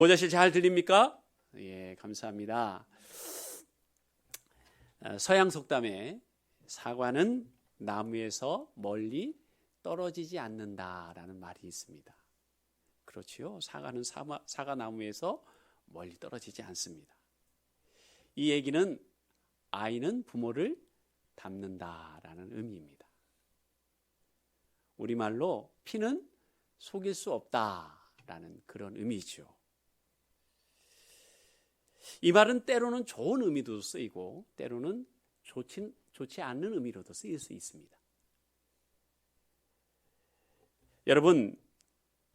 모자실 잘 들립니까? 예, 감사합니다. 서양 속담에 사과는 나무에서 멀리 떨어지지 않는다라는 말이 있습니다. 그렇지요. 사과는 사과나무에서 멀리 떨어지지 않습니다. 이 얘기는 아이는 부모를 닮는다라는 의미입니다. 우리말로 피는 속일 수 없다라는 그런 의미죠. 이 말은 때로는 좋은 의미도 쓰이고 때로는 좋지 않는 의미로도 쓰일 수 있습니다. 여러분,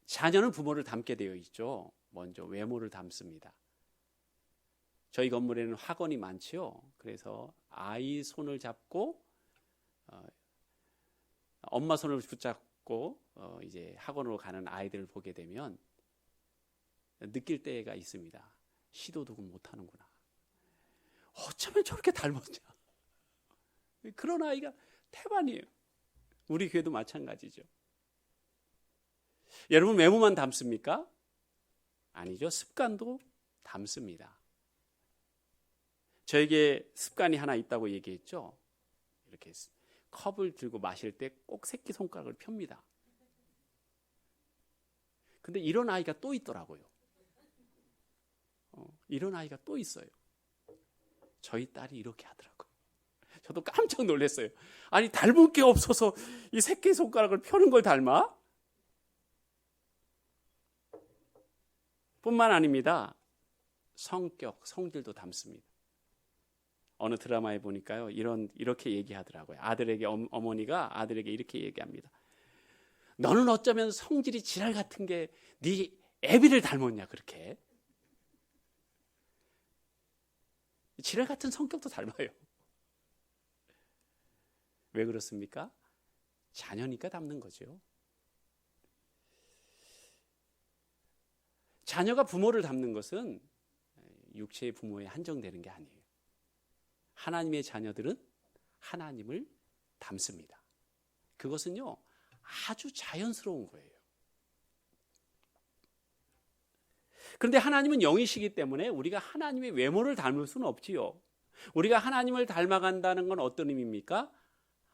자녀는 부모를 닮게 되어 있죠. 먼저 외모를 닮습니다. 저희 건물에는 학원이 많지요. 그래서 아이 손을 잡고 엄마 손을 붙잡고 이제 학원으로 가는 아이들을 보게 되면 느낄 때가 있습니다. 시도도 못하는구나. 어쩌면 저렇게 닮았냐. 그런 아이가 태반이에요. 우리 교회도 마찬가지죠. 여러분, 외모만 닮습니까? 아니죠. 습관도 닮습니다. 저에게 습관이 하나 있다고 얘기했죠. 이렇게 컵을 들고 마실 때 꼭 새끼손가락을 펴니다. 근데 이런 아이가 또 있더라고요. 이런 아이가 또 있어요. 저희 딸이 이렇게 하더라고요. 저도 깜짝 놀랐어요. 아니, 닮은 게 없어서 이 새끼손가락을 펴는 걸 닮아? 뿐만 아닙니다. 성격, 성질도 닮습니다. 어느 드라마에 보니까요, 이렇게 얘기하더라고요. 아들에게 어머니가 아들에게 이렇게 얘기합니다. 너는 어쩌면 성질이 지랄 같은 게 네 애비를 닮았냐, 그렇게. 지랄 같은 성격도 닮아요. 왜 그렇습니까? 자녀니까 닮는 거죠. 자녀가 부모를 닮는 것은 육체의 부모에 한정되는 게 아니에요. 하나님의 자녀들은 하나님을 닮습니다. 그것은요, 아주 자연스러운 거예요. 그런데 하나님은 영이시기 때문에 우리가 하나님의 외모를 닮을 수는 없지요. 우리가 하나님을 닮아간다는 건 어떤 의미입니까?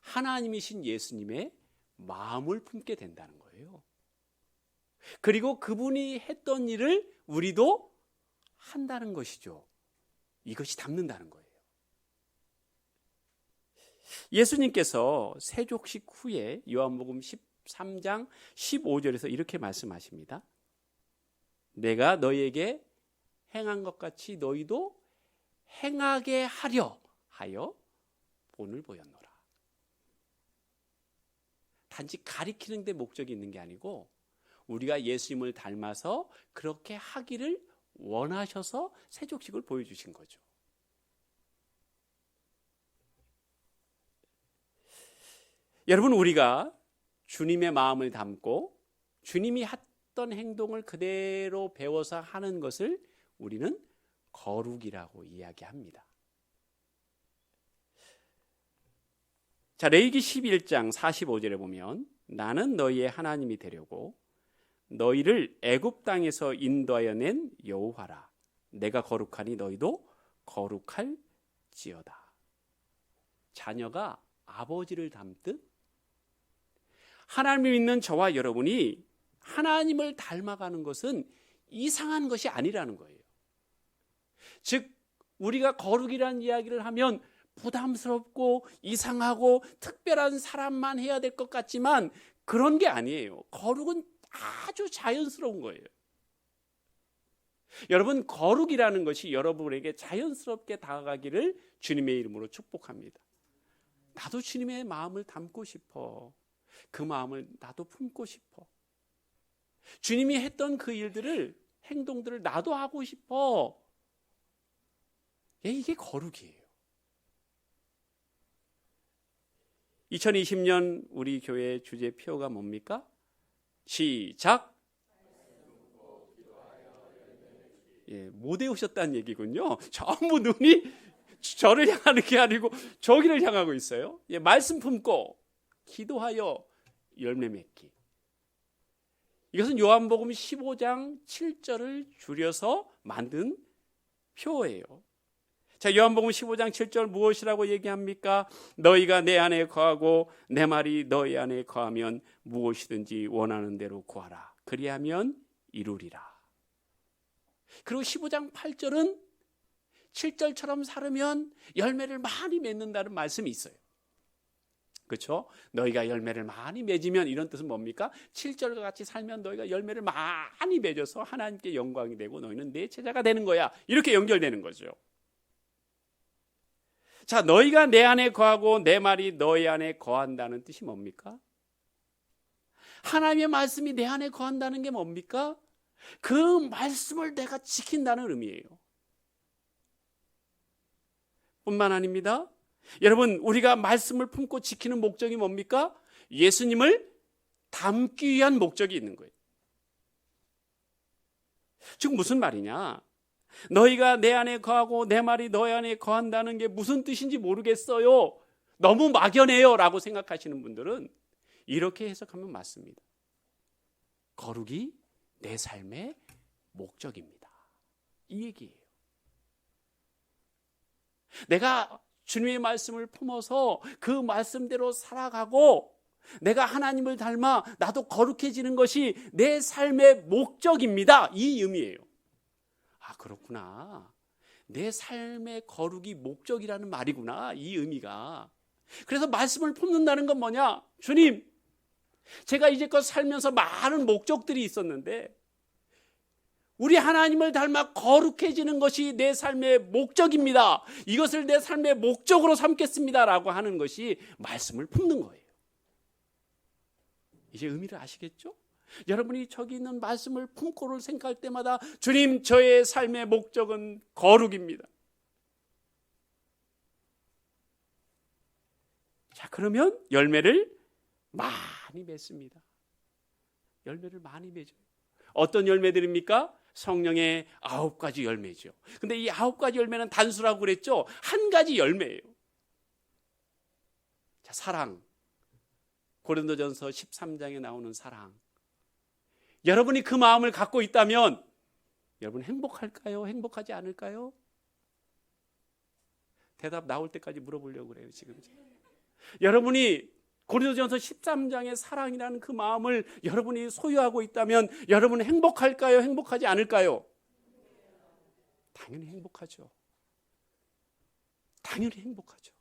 하나님이신 예수님의 마음을 품게 된다는 거예요. 그리고 그분이 했던 일을 우리도 한다는 것이죠. 이것이 닮는다는 거예요. 예수님께서 세족식 후에 요한복음 13장 15절에서 이렇게 말씀하십니다. 내가 너희에게 행한 것 같이 너희도 행하게 하려 하여 본을 보였노라. 단지 가리키는 데 목적이 있는 게 아니고 우리가 예수님을 닮아서 그렇게 하기를 원하셔서 세족식을 보여주신 거죠. 여러분, 우리가 주님의 마음을 담고 주님이 했던 행동을 그대로 배워서 하는 것을 우리는 거룩이라고 이야기합니다. 자, 레위기 11장 45절에 보면 나는 너희의 하나님이 되려고 너희를 애굽 땅에서 인도하여 낸 여호와라. 내가 거룩하니 너희도 거룩할지어다. 자녀가 아버지를 닮듯 하나님을 믿는 저와 여러분이 하나님을 닮아가는 것은 이상한 것이 아니라는 거예요. 즉, 우리가 거룩이라는 이야기를 하면 부담스럽고 이상하고 특별한 사람만 해야 될 것 같지만 그런 게 아니에요. 거룩은 아주 자연스러운 거예요. 여러분, 거룩이라는 것이 여러분에게 자연스럽게 다가가기를 주님의 이름으로 축복합니다. 나도 주님의 마음을 담고 싶어. 그 마음을 나도 품고 싶어. 주님이 했던 그 일들을, 행동들을 나도 하고 싶어. 이게 거룩이에요. 2020년 우리 교회 주제 표어가 뭡니까? 시작. 못 외우셨다는 얘기군요. 전부 눈이 저를 향하는 게 아니고 저기를 향하고 있어요. 말씀 품고 기도하여 열매 맺기. 이것은 요한복음 15장 7절을 줄여서 만든 표예요. 자, 요한복음 15장 7절 무엇이라고 얘기합니까? 너희가 내 안에 거하고 내 말이 너희 안에 거하면 무엇이든지 원하는 대로 구하라. 그리하면 이루리라. 그리고 15장 8절은 7절처럼 살으면 열매를 많이 맺는다는 말씀이 있어요. 그렇죠? 너희가 열매를 많이 맺으면, 이런 뜻은 뭡니까? 7절과 같이 살면 너희가 열매를 많이 맺어서 하나님께 영광이 되고 너희는 내 제자가 되는 거야. 이렇게 연결되는 거죠. 자, 너희가 내 안에 거하고 내 말이 너희 안에 거한다는 뜻이 뭡니까? 하나님의 말씀이 내 안에 거한다는 게 뭡니까? 그 말씀을 내가 지킨다는 의미예요. 뿐만 아닙니다. 여러분, 우리가 말씀을 품고 지키는 목적이 뭡니까? 예수님을 닮기 위한 목적이 있는 거예요. 즉 무슨 말이냐? 너희가 내 안에 거하고 내 말이 너희 안에 거한다는 게 무슨 뜻인지 모르겠어요, 너무 막연해요 라고 생각하시는 분들은 이렇게 해석하면 맞습니다. 거룩이 내 삶의 목적입니다, 이 얘기예요. 내가 주님의 말씀을 품어서 그 말씀대로 살아가고 내가 하나님을 닮아 나도 거룩해지는 것이 내 삶의 목적입니다, 이 의미예요. 아, 그렇구나. 내 삶의 거룩이 목적이라는 말이구나, 이 의미가. 그래서 말씀을 품는다는 건 뭐냐? 주님, 제가 이제껏 살면서 많은 목적들이 있었는데 우리 하나님을 닮아 거룩해지는 것이 내 삶의 목적입니다. 이것을 내 삶의 목적으로 삼겠습니다 라고 하는 것이 말씀을 품는 거예요. 이제 의미를 아시겠죠? 여러분이 저기 있는 말씀을 품고를 생각할 때마다 주님, 저의 삶의 목적은 거룩입니다. 자, 그러면 열매를 많이 맺습니다. 열매를 많이 맺어요. 어떤 열매들입니까? 성령의 9가지 열매죠. 근데 이 9가지 열매는 단수라고 그랬죠? 한 가지 열매예요. 자, 사랑. 고린도전서 13장에 나오는 사랑. 여러분이 그 마음을 갖고 있다면 여러분 행복할까요? 행복하지 않을까요? 대답 나올 때까지 물어보려고 그래요, 지금. 여러분이 고린도전서 13장의 사랑이라는 그 마음을 여러분이 소유하고 있다면 여러분은 행복할까요? 행복하지 않을까요? 당연히 행복하죠. 당연히 행복하죠.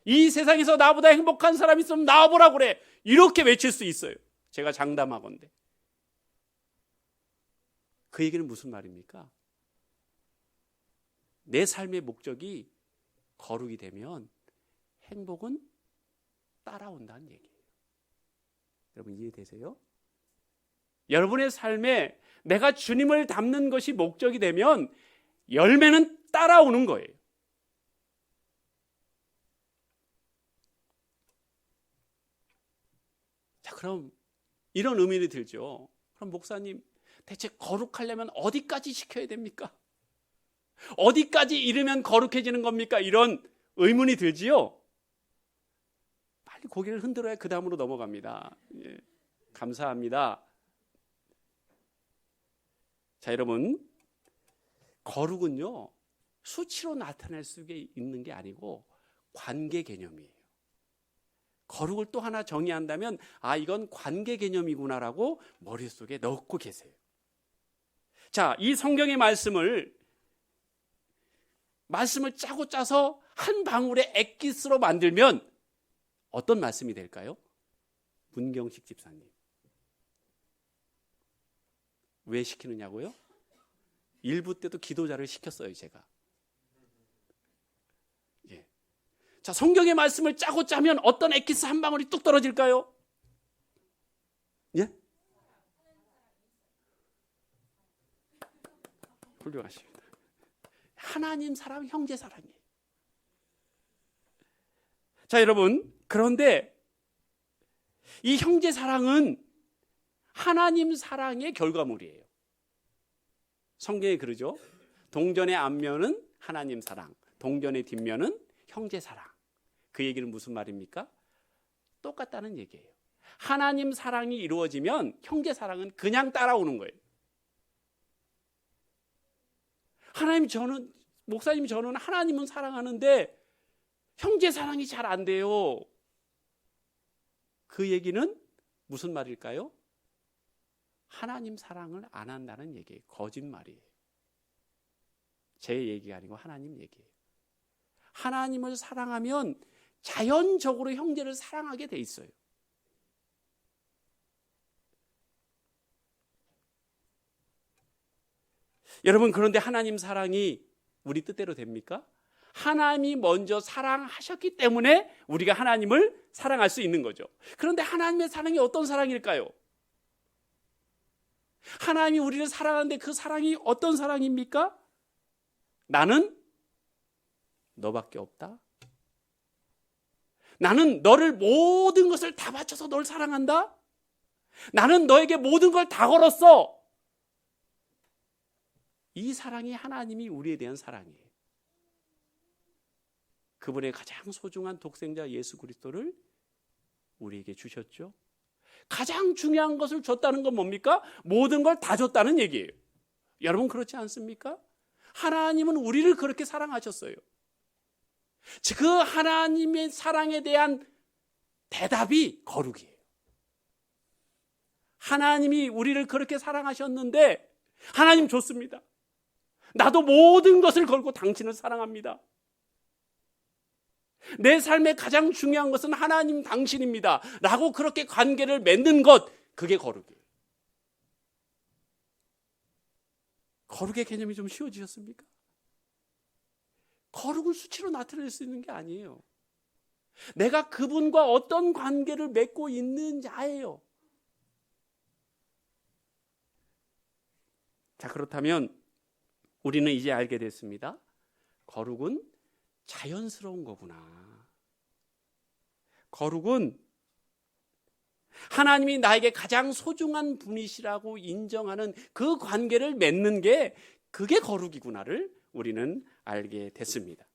이 세상에서 나보다 행복한 사람이 있으면 나와보라 그래, 이렇게 외칠 수 있어요. 제가 장담하건대. 그 얘기는 무슨 말입니까? 내 삶의 목적이 거룩이 되면 행복은 따라온다는 얘기예요. 여러분 이해되세요? 여러분의 삶에 내가 주님을 닮는 것이 목적이 되면 열매는 따라오는 거예요. 자, 그럼 이런 의미를 들죠. 그럼 목사님, 대체 거룩하려면 어디까지 지켜야 됩니까? 어디까지 이르면 거룩해지는 겁니까? 이런 의문이 들지요. 빨리 고개를 흔들어야 그 다음으로 넘어갑니다. 예, 감사합니다. 자, 여러분, 거룩은요 수치로 나타낼 수 있는 게 아니고 관계 개념이에요. 거룩을 또 하나 정의한다면 이건 관계 개념이구나라고 머릿속에 넣고 계세요. 자, 이 성경의 말씀을 짜고 짜서 한 방울의 액기스로 만들면 어떤 말씀이 될까요? 문경식 집사님. 왜 시키느냐고요? 일부 때도 기도자를 시켰어요, 제가. 예. 자, 성경의 말씀을 짜고 짜면 어떤 액기스 한 방울이 뚝 떨어질까요? 예? 훌륭하십니다. 하나님 사랑, 형제 사랑이에요. 자, 여러분, 그런데 이 형제 사랑은 하나님 사랑의 결과물이에요. 성경에 그러죠. 동전의 앞면은 하나님 사랑, 동전의 뒷면은 형제 사랑. 그 얘기는 무슨 말입니까? 똑같다는 얘기예요. 하나님 사랑이 이루어지면 형제 사랑은 그냥 따라오는 거예요. 목사님 저는 하나님은 사랑하는데 형제 사랑이 잘 안 돼요. 그 얘기는 무슨 말일까요? 하나님 사랑을 안 한다는 얘기예요. 거짓말이에요. 제 얘기가 아니고 하나님 얘기예요. 하나님을 사랑하면 자연적으로 형제를 사랑하게 돼 있어요. 여러분, 그런데 하나님 사랑이 우리 뜻대로 됩니까? 하나님이 먼저 사랑하셨기 때문에 우리가 하나님을 사랑할 수 있는 거죠. 그런데 하나님의 사랑이 어떤 사랑일까요? 하나님이 우리를 사랑하는데 그 사랑이 어떤 사랑입니까? 나는 너밖에 없다. 나는 너를 모든 것을 다 바쳐서 널 사랑한다. 나는 너에게 모든 걸 다 걸었어. 이 사랑이 하나님이 우리에 대한 사랑이에요. 그분의 가장 소중한 독생자 예수 그리스도를 우리에게 주셨죠. 가장 중요한 것을 줬다는 건 뭡니까? 모든 걸 다 줬다는 얘기예요. 여러분 그렇지 않습니까? 하나님은 우리를 그렇게 사랑하셨어요. 그 하나님의 사랑에 대한 대답이 거룩이에요. 하나님이 우리를 그렇게 사랑하셨는데 하나님 좋습니다. 나도 모든 것을 걸고 당신을 사랑합니다. 내 삶의 가장 중요한 것은 하나님 당신입니다. 라고 그렇게 관계를 맺는 것, 그게 거룩이에요. 거룩의 개념이 좀 쉬워지셨습니까? 거룩을 수치로 나타낼 수 있는 게 아니에요. 내가 그분과 어떤 관계를 맺고 있는 자예요. 자, 그렇다면 우리는 이제 알게 됐습니다. 거룩은 자연스러운 거구나. 거룩은 하나님이 나에게 가장 소중한 분이시라고 인정하는 그 관계를 맺는 게 그게 거룩이구나를 우리는 알게 됐습니다.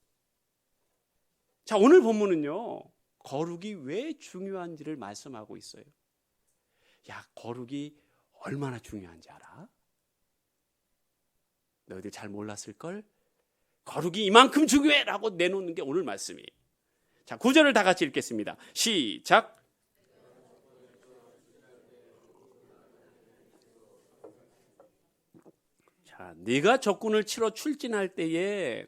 자, 오늘 본문은요, 거룩이 왜 중요한지를 말씀하고 있어요. 야, 거룩이 얼마나 중요한지 알아? 너희들 잘 몰랐을걸? 거룩이 이만큼 중요해! 라고 내놓는 게 오늘 말씀이에요. 자, 9절을 다 같이 읽겠습니다. 시작! 자, 네가 적군을 치러 출진할 때에,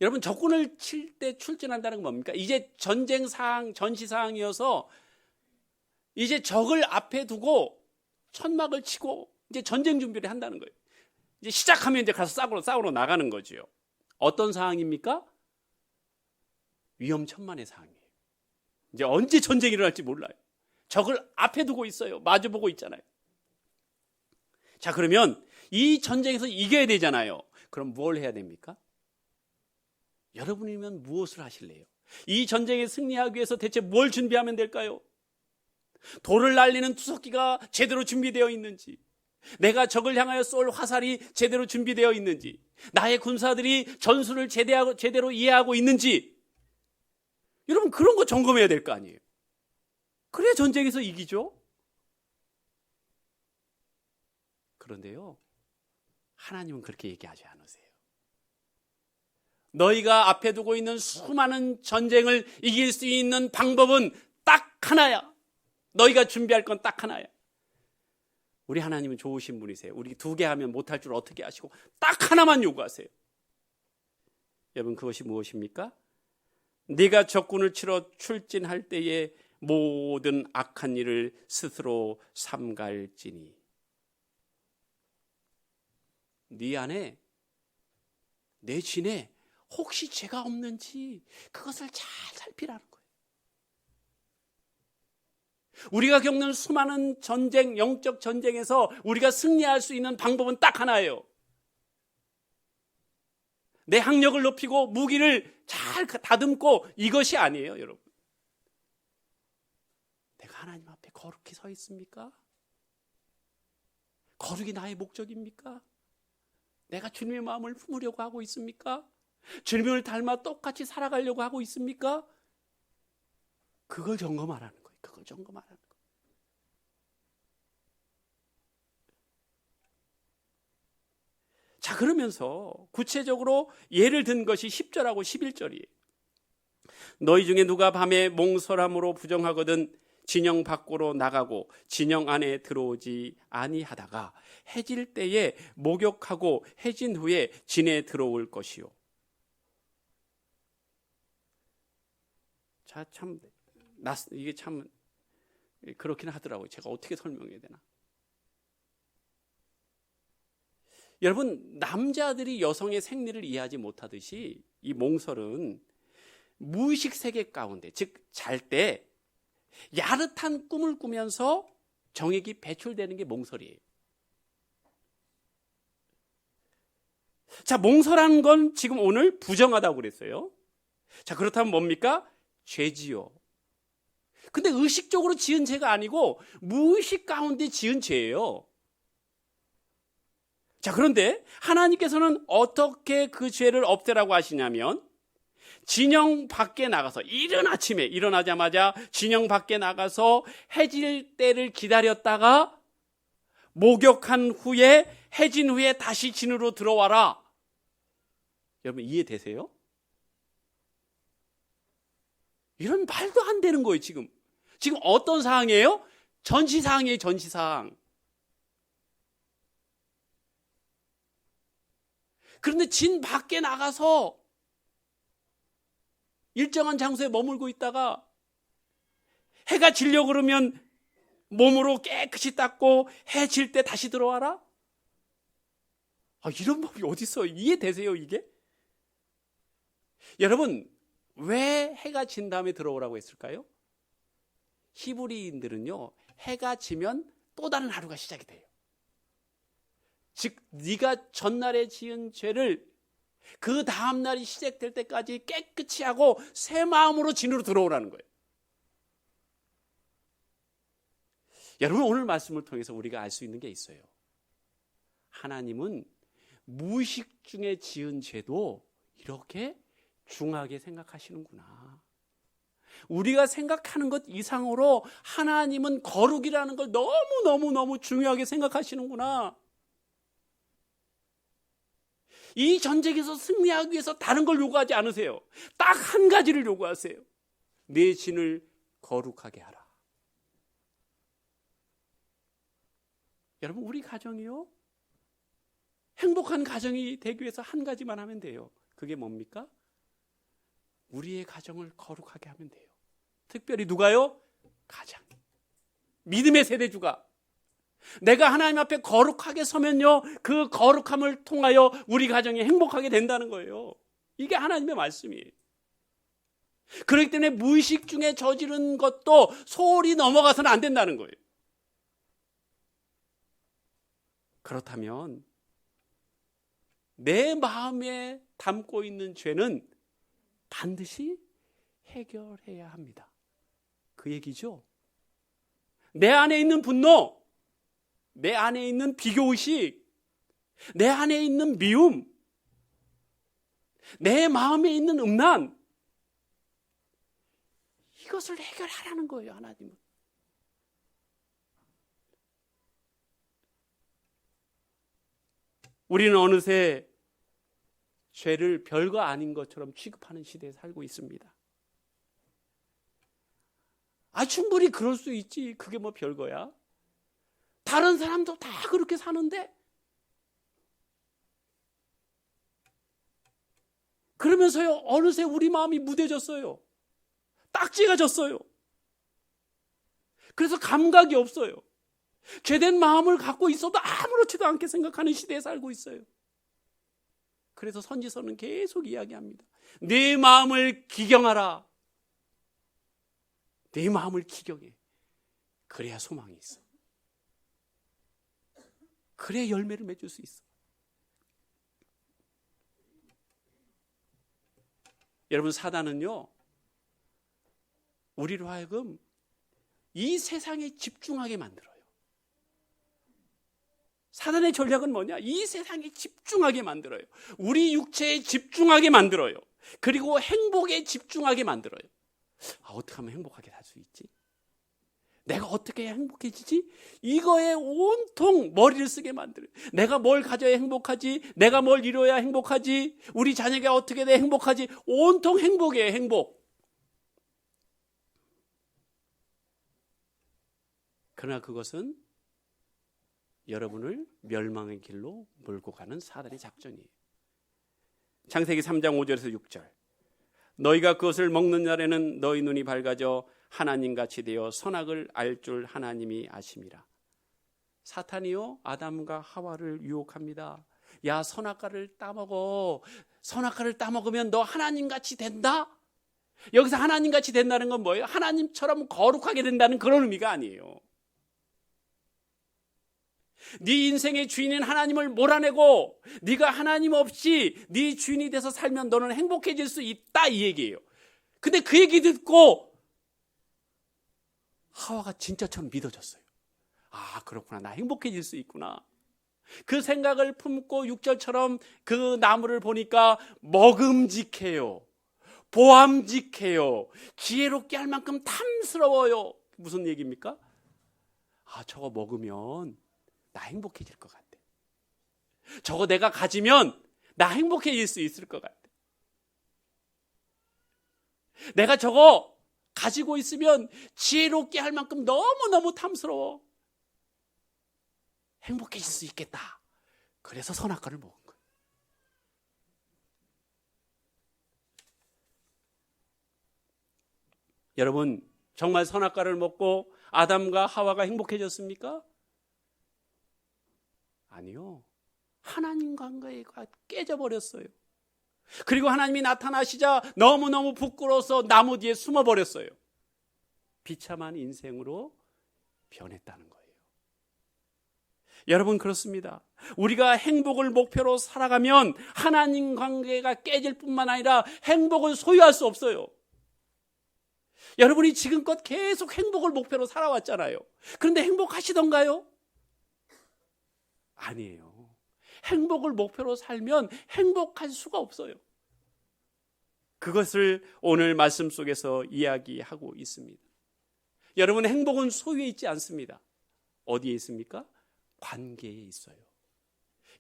여러분 적군을 칠 때 출진한다는 건 뭡니까? 이제 전쟁 상황, 전시 상황이어서 이제 적을 앞에 두고 천막을 치고 이제 전쟁 준비를 한다는 거예요. 이제 시작하면 이제 가서 싸우러 나가는 거지요. 어떤 상황입니까? 위험천만의 상황이에요. 이제 언제 전쟁이 일어날지 몰라요. 적을 앞에 두고 있어요. 마주보고 있잖아요. 자, 그러면 이 전쟁에서 이겨야 되잖아요. 그럼 뭘 해야 됩니까? 여러분이면 무엇을 하실래요? 이 전쟁에 승리하기 위해서 대체 뭘 준비하면 될까요? 돌을 날리는 투석기가 제대로 준비되어 있는지, 내가 적을 향하여 쏠 화살이 제대로 준비되어 있는지, 나의 군사들이 전술을 제대로 이해하고 있는지, 여러분 그런 거 점검해야 될 거 아니에요. 그래야 전쟁에서 이기죠. 그런데요, 하나님은 그렇게 얘기하지 않으세요. 너희가 앞에 두고 있는 수많은 전쟁을 이길 수 있는 방법은 딱 하나야. 너희가 준비할 건 딱 하나야. 우리 하나님은 좋으신 분이세요. 우리 2개 하면 못할 줄 어떻게 아시고 딱 하나만 요구하세요. 여러분 그것이 무엇입니까? 네가 적군을 치러 출진할 때에 모든 악한 일을 스스로 삼갈지니. 네 안에, 내 진에 혹시 죄가 없는지 그것을 잘 살피라는 거예요. 우리가 겪는 수많은 전쟁, 영적 전쟁에서 우리가 승리할 수 있는 방법은 딱 하나예요. 내 학력을 높이고 무기를 잘 다듬고 이것이 아니에요, 여러분. 내가 하나님 앞에 거룩히 서 있습니까? 거룩이 나의 목적입니까? 내가 주님의 마음을 품으려고 하고 있습니까? 주님을 닮아 똑같이 살아가려고 하고 있습니까? 그걸 점검하라는 거예요. 그걸 점검하라는 거예요. 자, 그러면서 구체적으로 예를 든 것이 10절하고 11절이에요. 너희 중에 누가 밤에 몽설함으로 부정하거든 진영 밖으로 나가고 진영 안에 들어오지 아니하다가 해질 때에 목욕하고 해진 후에 진에 들어올 것이요. 자, 참 이게 참 그렇긴 하더라고요. 제가 어떻게 설명해야 되나? 여러분, 남자들이 여성의 생리를 이해하지 못하듯이 이 몽설은 무의식 세계 가운데, 즉 잘 때 야릇한 꿈을 꾸면서 정액이 배출되는 게 몽설이에요. 자, 몽설한 건 지금 오늘 부정하다고 그랬어요. 자, 그렇다면 뭡니까? 죄지요. 근데 의식적으로 지은 죄가 아니고 무의식 가운데 지은 죄예요. 자, 그런데 하나님께서는 어떻게 그 죄를 없애라고 하시냐면 진영 밖에 나가서 이른 아침에 일어나자마자 진영 밖에 나가서 해질 때를 기다렸다가 목욕한 후에 해진 후에 다시 진으로 들어와라. 여러분 이해되세요? 이런 말도 안 되는 거예요. 지금 어떤 사항이에요? 전시사항이에요. 전시사항. 그런데 진 밖에 나가서 일정한 장소에 머물고 있다가 해가 지려고 그러면 몸으로 깨끗이 닦고 해 질 때 다시 들어와라? 이런 법이 어디 있어요? 이해되세요, 이게? 여러분, 왜 해가 진 다음에 들어오라고 했을까요? 히브리인들은요, 해가 지면 또 다른 하루가 시작이 돼요. 즉, 네가 전날에 지은 죄를 그 다음 날이 시작될 때까지 깨끗이 하고 새 마음으로 진으로 들어오라는 거예요. 여러분, 오늘 말씀을 통해서 우리가 알 수 있는 게 있어요. 하나님은 무의식 중에 지은 죄도 이렇게 중하게 생각하시는구나. 우리가 생각하는 것 이상으로 하나님은 거룩이라는 걸 너무 중요하게 생각하시는구나. 이 전쟁에서 승리하기 위해서 다른 걸 요구하지 않으세요. 딱 한 가지를 요구하세요. 내 진을 거룩하게 하라. 여러분, 우리 가정이요, 행복한 가정이 되기 위해서 한 가지만 하면 돼요. 그게 뭡니까? 우리의 가정을 거룩하게 하면 돼요. 특별히 누가요? 가장. 믿음의 세대주가. 내가 하나님 앞에 거룩하게 서면요, 그 거룩함을 통하여 우리 가정이 행복하게 된다는 거예요. 이게 하나님의 말씀이에요. 그렇기 때문에 무의식 중에 저지른 것도 소홀히 넘어가서는 안 된다는 거예요. 그렇다면 내 마음에 담고 있는 죄는 반드시 해결해야 합니다. 그 얘기죠. 내 안에 있는 분노, 내 안에 있는 비교의식, 내 안에 있는 미움, 내 마음에 있는 음란, 이것을 해결하라는 거예요, 하나님은. 우리는 어느새 죄를 별거 아닌 것처럼 취급하는 시대에 살고 있습니다. 충분히 그럴 수 있지. 그게 뭐 별거야? 다른 사람도 다 그렇게 사는데? 그러면서요, 어느새 우리 마음이 무뎌졌어요. 딱지가 졌어요. 그래서 감각이 없어요. 죄된 마음을 갖고 있어도 아무렇지도 않게 생각하는 시대에 살고 있어요. 그래서 선지서는 계속 이야기합니다. 네 마음을 기경하라. 네 마음을 기경해. 그래야 소망이 있어. 그래야 열매를 맺을 수 있어. 여러분, 사단은요, 우리로 하여금 이 세상에 집중하게 만들어요. 사단의 전략은 뭐냐? 이 세상에 집중하게 만들어요. 우리 육체에 집중하게 만들어요. 그리고 행복에 집중하게 만들어요. 어떻게 하면 행복하게 살 수 있지? 내가 어떻게 해야 행복해지지? 이거에 온통 머리를 쓰게 만들어요. 내가 뭘 가져야 행복하지? 내가 뭘 이뤄야 행복하지? 우리 자녀가 어떻게 돼야 행복하지? 온통 행복이에요, 행복. 그러나 그것은 여러분을 멸망의 길로 몰고 가는 사단의 작전이에요. 창세기 3장 5절에서 6절. 너희가 그것을 먹는 날에는 너희 눈이 밝아져 하나님같이 되어 선악을 알 줄 하나님이 아심이라. 사탄이요 아담과 하와를 유혹합니다. 야, 선악과를 따먹어. 선악과를 따먹으면 너 하나님같이 된다? 여기서 하나님같이 된다는 건 뭐예요? 하나님처럼 거룩하게 된다는 그런 의미가 아니에요. 네 인생의 주인인 하나님을 몰아내고 네가 하나님 없이 네 주인이 돼서 살면 너는 행복해질 수 있다, 이 얘기예요. 근데 그 얘기 듣고 하와가 진짜처럼 믿어졌어요. 아, 그렇구나. 나 행복해질 수 있구나. 그 생각을 품고 6절처럼 그 나무를 보니까 먹음직해요. 보암직해요. 지혜롭게 할 만큼 탐스러워요. 무슨 얘기입니까? 아, 저거 먹으면 나 행복해질 것 같아. 저거 내가 가지면 나 행복해질 수 있을 것 같아. 내가 저거 가지고 있으면 지혜롭게 할 만큼 너무너무 탐스러워. 행복해질 수 있겠다. 그래서 선악과를 먹은 거예요. 여러분, 정말 선악과를 먹고 아담과 하와가 행복해졌습니까? 아니요. 하나님 관계가 깨져버렸어요. 그리고 하나님이 나타나시자 너무너무 부끄러워서 나무 뒤에 숨어버렸어요. 비참한 인생으로 변했다는 거예요. 여러분, 그렇습니다. 우리가 행복을 목표로 살아가면 하나님 관계가 깨질 뿐만 아니라 행복을 소유할 수 없어요. 여러분이 지금껏 계속 행복을 목표로 살아왔잖아요. 그런데 행복하시던가요? 아니에요. 행복을 목표로 살면 행복할 수가 없어요. 그것을 오늘 말씀 속에서 이야기하고 있습니다. 여러분, 행복은 소유에 있지 않습니다. 어디에 있습니까? 관계에 있어요.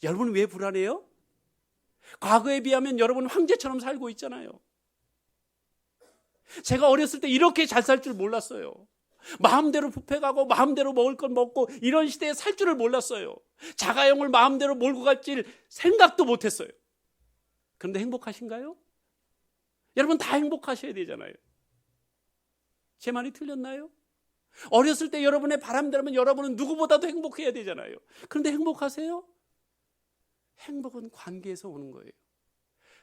여러분, 왜 불안해요? 과거에 비하면 여러분 황제처럼 살고 있잖아요. 제가 어렸을 때 이렇게 잘 살 줄 몰랐어요. 마음대로 뷔페가고 마음대로 먹을 건 먹고 이런 시대에 살 줄을 몰랐어요. 자가용을 마음대로 몰고 갈지 생각도 못했어요. 그런데 행복하신가요? 여러분, 다 행복하셔야 되잖아요. 제 말이 틀렸나요? 어렸을 때 여러분의 바람대로면 여러분은 누구보다도 행복해야 되잖아요. 그런데 행복하세요? 행복은 관계에서 오는 거예요.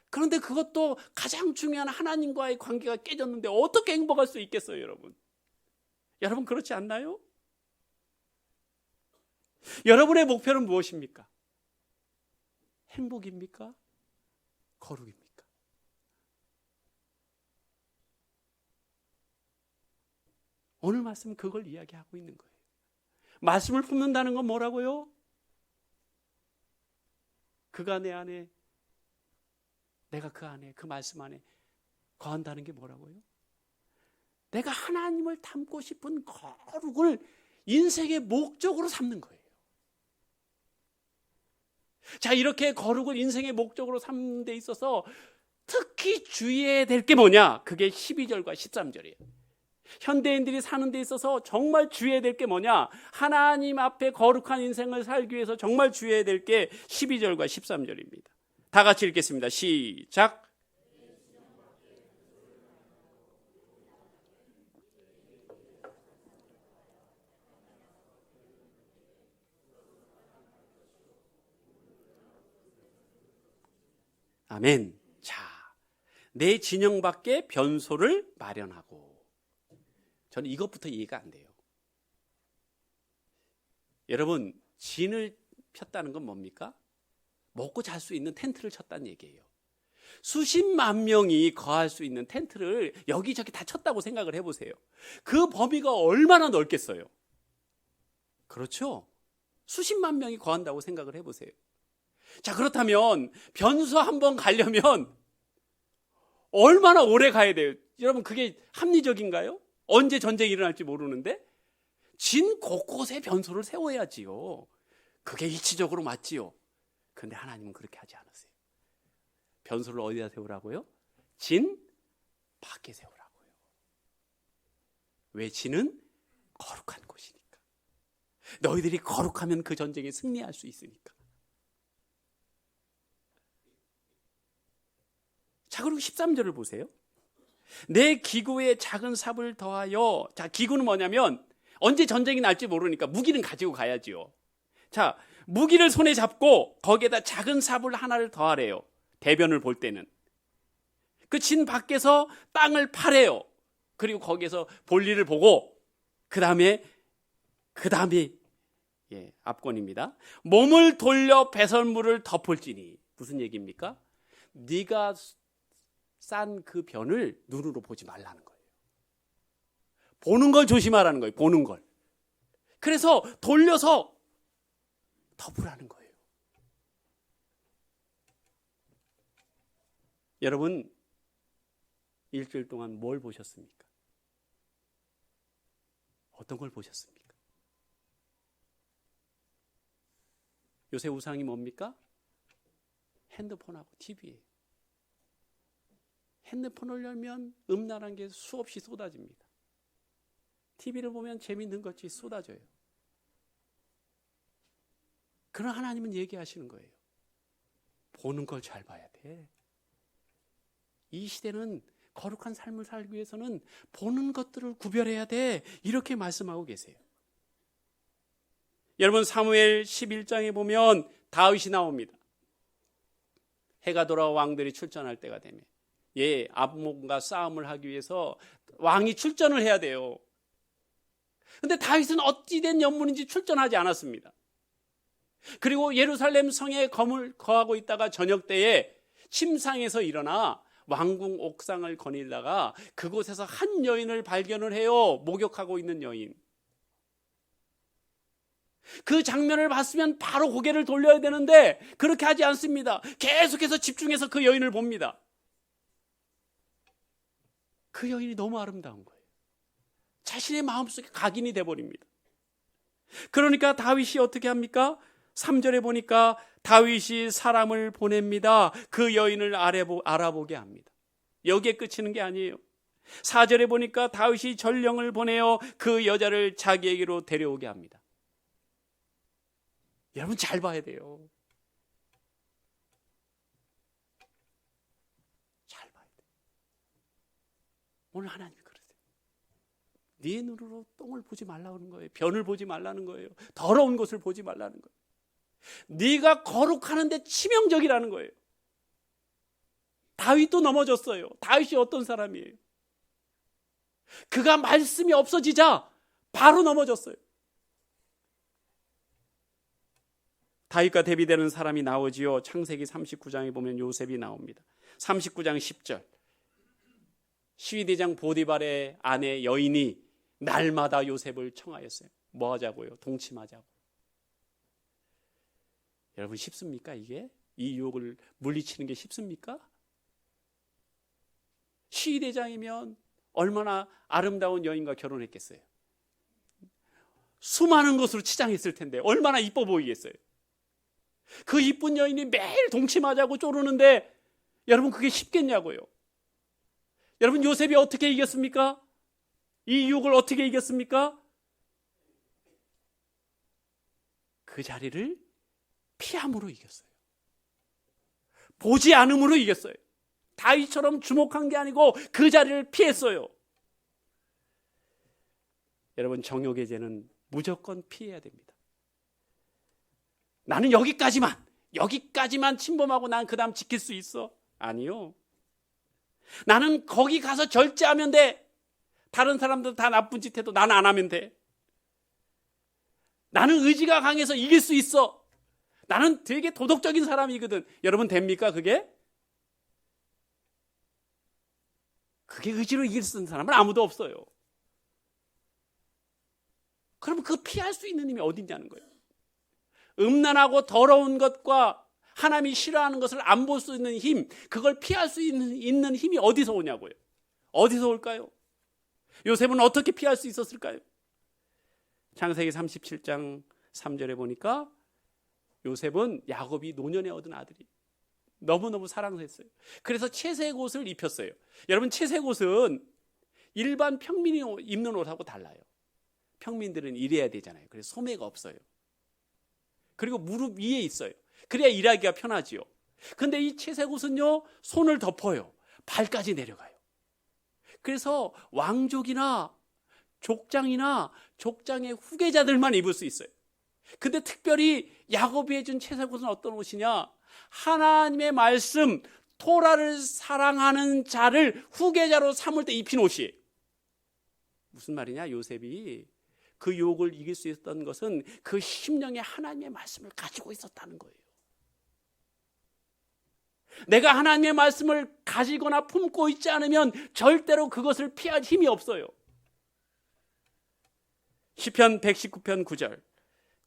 그런데 그것도 가장 중요한 하나님과의 관계가 깨졌는데 어떻게 행복할 수 있겠어요, 여러분? 여러분, 그렇지 않나요? 여러분의 목표는 무엇입니까? 행복입니까? 거룩입니까? 오늘 말씀은 그걸 이야기하고 있는 거예요. 말씀을 품는다는 건 뭐라고요? 그가 내 안에, 내가 그 안에, 그 말씀 안에 거한다는 게 뭐라고요? 내가 하나님을 닮고 싶은 거룩을 인생의 목적으로 삼는 거예요. 자, 이렇게 거룩을 인생의 목적으로 삼는 데 있어서 특히 주의해야 될 게 뭐냐? 그게 12절과 13절이에요. 현대인들이 사는 데 있어서 정말 주의해야 될 게 뭐냐? 하나님 앞에 거룩한 인생을 살기 위해서 정말 주의해야 될 게 12절과 13절입니다. 다 같이 읽겠습니다. 시작. 아멘. 자, 내 진영 밖에 변소를 마련하고. 저는 이것부터 이해가 안 돼요. 여러분, 진을 폈다는 건 뭡니까? 먹고 잘 수 있는 텐트를 쳤다는 얘기예요. 수십만 명이 거할 수 있는 텐트를 여기저기 다 쳤다고 생각을 해보세요. 그 범위가 얼마나 넓겠어요? 그렇죠? 수십만 명이 거한다고 생각을 해보세요. 자, 그렇다면 변소 한번 가려면 얼마나 오래 가야 돼요? 여러분, 그게 합리적인가요? 언제 전쟁이 일어날지 모르는데 진 곳곳에 변소를 세워야지요. 그게 이치적으로 맞지요. 그런데 하나님은 그렇게 하지 않으세요. 변소를 어디다 세우라고요? 진 밖에 세우라고요. 왜? 진은 거룩한 곳이니까. 너희들이 거룩하면 그 전쟁에 승리할 수 있으니까. 자, 그리고 13절을 보세요. 내 기구에 작은 삽을 더하여. 자, 기구는 뭐냐면 언제 전쟁이 날지 모르니까 무기는 가지고 가야지요. 자, 무기를 손에 잡고 거기에다 작은 삽을 하나를 더하래요. 대변을 볼 때는. 그 진 밖에서 땅을 파래요. 그리고 거기에서 볼일을 보고 그 다음에 앞권입니다. 몸을 돌려 배설물을 덮을지니. 무슨 얘기입니까? 네가 싼 그 변을 눈으로 보지 말라는 거예요. 보는 걸 조심하라는 거예요. 보는 걸. 그래서 돌려서 덮으라는 거예요. 여러분, 일주일 동안 뭘 보셨습니까? 어떤 걸 보셨습니까? 요새 우상이 뭡니까? 핸드폰하고 TV예요. 핸드폰을 열면 음란한 게 수없이 쏟아집니다. TV를 보면 재미있는 것이 쏟아져요. 그런 하나님은 얘기하시는 거예요. 보는 걸 잘 봐야 돼. 이 시대는 거룩한 삶을 살기 위해서는 보는 것들을 구별해야 돼. 이렇게 말씀하고 계세요. 여러분, 사무엘 11장에 보면 다윗이 나옵니다. 해가 돌아 왕들이 출전할 때가 되면 아브몬과 싸움을 하기 위해서 왕이 출전을 해야 돼요. 그런데 다윗은 어찌된 연문인지 출전하지 않았습니다. 그리고 예루살렘 성에 거하고 있다가 저녁 때에 침상에서 일어나 왕궁 옥상을 거닐다가 그곳에서 한 여인을 발견을 해요. 목욕하고 있는 여인. 그 장면을 봤으면 바로 고개를 돌려야 되는데 그렇게 하지 않습니다. 계속해서 집중해서 그 여인을 봅니다. 그 여인이 너무 아름다운 거예요. 자신의 마음속에 각인이 돼버립니다. 그러니까 다윗이 어떻게 합니까? 3절에 보니까 다윗이 사람을 보냅니다. 그 여인을 알아보게 합니다. 여기에 그치는 게 아니에요. 4절에 보니까 다윗이 전령을 보내어 그 여자를 자기에게로 데려오게 합니다. 여러분, 잘 봐야 돼요. 잘 봐야 돼요. 오늘 하나님이 그러세요. 네 눈으로 똥을 보지 말라는 거예요. 변을 보지 말라는 거예요. 더러운 것을 보지 말라는 거예요. 네가 거룩하는데 치명적이라는 거예요. 다윗도 넘어졌어요. 다윗이 어떤 사람이에요? 그가 말씀이 없어지자 바로 넘어졌어요. 다윗과 대비되는 사람이 나오지요. 창세기 39장에 보면 요셉이 나옵니다. 39장 10절. 시위대장 보디발의 아내 여인이 날마다 요셉을 청하였어요. 뭐 하자고요? 동침하자고. 여러분, 쉽습니까 이게? 이 유혹을 물리치는 게 쉽습니까? 시위대장이면 얼마나 아름다운 여인과 결혼했겠어요? 수많은 것으로 치장했을 텐데 얼마나 이뻐 보이겠어요? 그 이쁜 여인이 매일 동침하자고 쪼르는데 여러분, 그게 쉽겠냐고요? 여러분, 요셉이 어떻게 이겼습니까? 이 유혹을 어떻게 이겼습니까? 그 자리를 피함으로 이겼어요. 보지 않음으로 이겼어요. 다윗처럼 주목한 게 아니고 그 자리를 피했어요. 여러분, 정욕의 죄는 무조건 피해야 됩니다. 나는 여기까지만 침범하고 난 그 다음 지킬 수 있어? 아니요. 나는 거기 가서 절제하면 돼. 다른 사람들 다 나쁜 짓 해도 나는 안 하면 돼. 나는 의지가 강해서 이길 수 있어. 나는 되게 도덕적인 사람이거든. 여러분, 됩니까 그게? 그게 의지로 이길 수 있는 사람은 아무도 없어요. 그럼 그 피할 수 있는 힘이 어디 있냐는 거예요. 음란하고 더러운 것과 하나님이 싫어하는 것을 안 볼 수 있는 힘, 그걸 피할 수 있는 힘이 어디서 오냐고요. 어디서 올까요? 요셉은 어떻게 피할 수 있었을까요? 창세기 37장 3절에 보니까 요셉은 야곱이 노년에 얻은 아들이 너무너무 사랑했어요. 그래서 채색 옷을 입혔어요. 여러분, 채색 옷은 일반 평민이 입는 옷하고 달라요. 평민들은 일해야 되잖아요. 그래서 소매가 없어요. 그리고 무릎 위에 있어요. 그래야 일하기가 편하지요. 근데 이 채색 옷은요, 손을 덮어요. 발까지 내려가요. 그래서 왕족이나 족장이나 족장의 후계자들만 입을 수 있어요. 근데 특별히 야곱이 해준 채색 옷은 어떤 옷이냐? 하나님의 말씀, 토라를 사랑하는 자를 후계자로 삼을 때 입힌 옷이에요. 무슨 말이냐? 요셉이 그 유혹을 이길 수 있었던 것은 그 심령에 하나님의 말씀을 가지고 있었다는 거예요. 내가 하나님의 말씀을 가지거나 품고 있지 않으면 절대로 그것을 피할 힘이 없어요. 시편 119편 9절,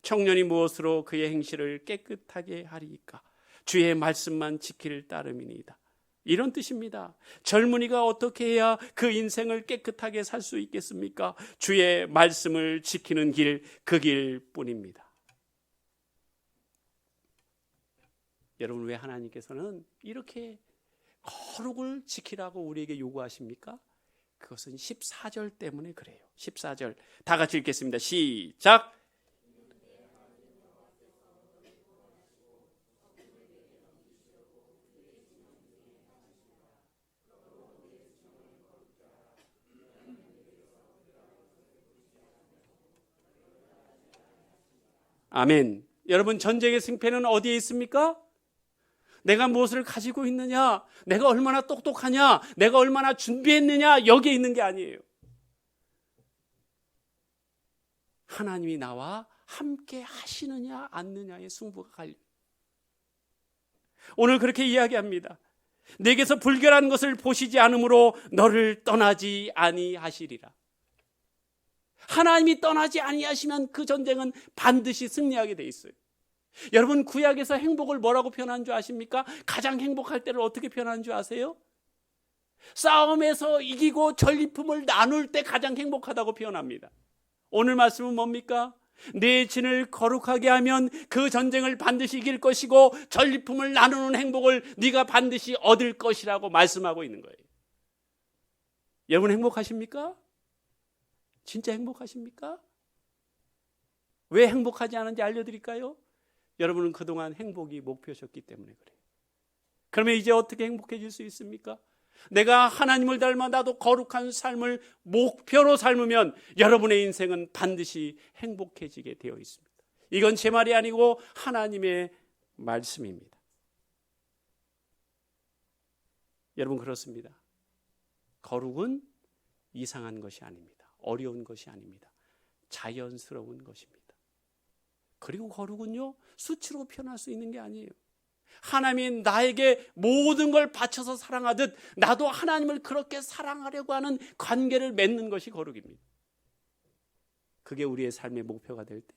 청년이 무엇으로 그의 행실을 깨끗하게 하리이까? 주의 말씀만 지킬 따름이니이다. 이런 뜻입니다. 젊은이가 어떻게 해야 그 인생을 깨끗하게 살 수 있겠습니까? 주의 말씀을 지키는 길, 그 길뿐입니다. 여러분, 왜 하나님께서는 이렇게 거룩을 지키라고 우리에게 요구하십니까? 그것은 14절 때문에 그래요. 14절 다 같이 읽겠습니다. 시작. 아멘. 여러분, 전쟁의 승패는 어디에 있습니까? 내가 무엇을 가지고 있느냐, 내가 얼마나 똑똑하냐, 내가 얼마나 준비했느냐, 여기에 있는 게 아니에요. 하나님이 나와 함께 하시느냐 않느냐의 승부가 갈려요. 오늘 그렇게 이야기합니다. 내게서 불결한 것을 보시지 않으므로 너를 떠나지 아니하시리라. 하나님이 떠나지 아니하시면 그 전쟁은 반드시 승리하게 돼 있어요. 여러분, 구약에서 행복을 뭐라고 표현한 줄 아십니까? 가장 행복할 때를 어떻게 표현한 줄 아세요? 싸움에서 이기고 전리품을 나눌 때 가장 행복하다고 표현합니다. 오늘 말씀은 뭡니까? 내 진을 거룩하게 하면 그 전쟁을 반드시 이길 것이고 전리품을 나누는 행복을 네가 반드시 얻을 것이라고 말씀하고 있는 거예요. 여러분, 행복하십니까? 진짜 행복하십니까? 왜 행복하지 않은지 알려드릴까요? 여러분은 그동안 행복이 목표셨기 때문에 그래요. 그러면 이제 어떻게 행복해질 수 있습니까? 내가 하나님을 닮아 나도 거룩한 삶을 목표로 삶으면 여러분의 인생은 반드시 행복해지게 되어 있습니다. 이건 제 말이 아니고 하나님의 말씀입니다. 여러분, 그렇습니다. 거룩은 이상한 것이 아닙니다. 어려운 것이 아닙니다. 자연스러운 것입니다. 그리고 거룩은요, 수치로 표현할 수 있는 게 아니에요. 하나님이 나에게 모든 걸 바쳐서 사랑하듯 나도 하나님을 그렇게 사랑하려고 하는 관계를 맺는 것이 거룩입니다. 그게 우리의 삶의 목표가 될 때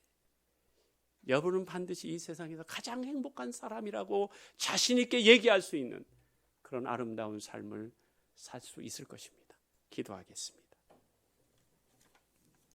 여러분은 반드시 이 세상에서 가장 행복한 사람이라고 자신 있게 얘기할 수 있는 그런 아름다운 삶을 살 수 있을 것입니다. 기도하겠습니다.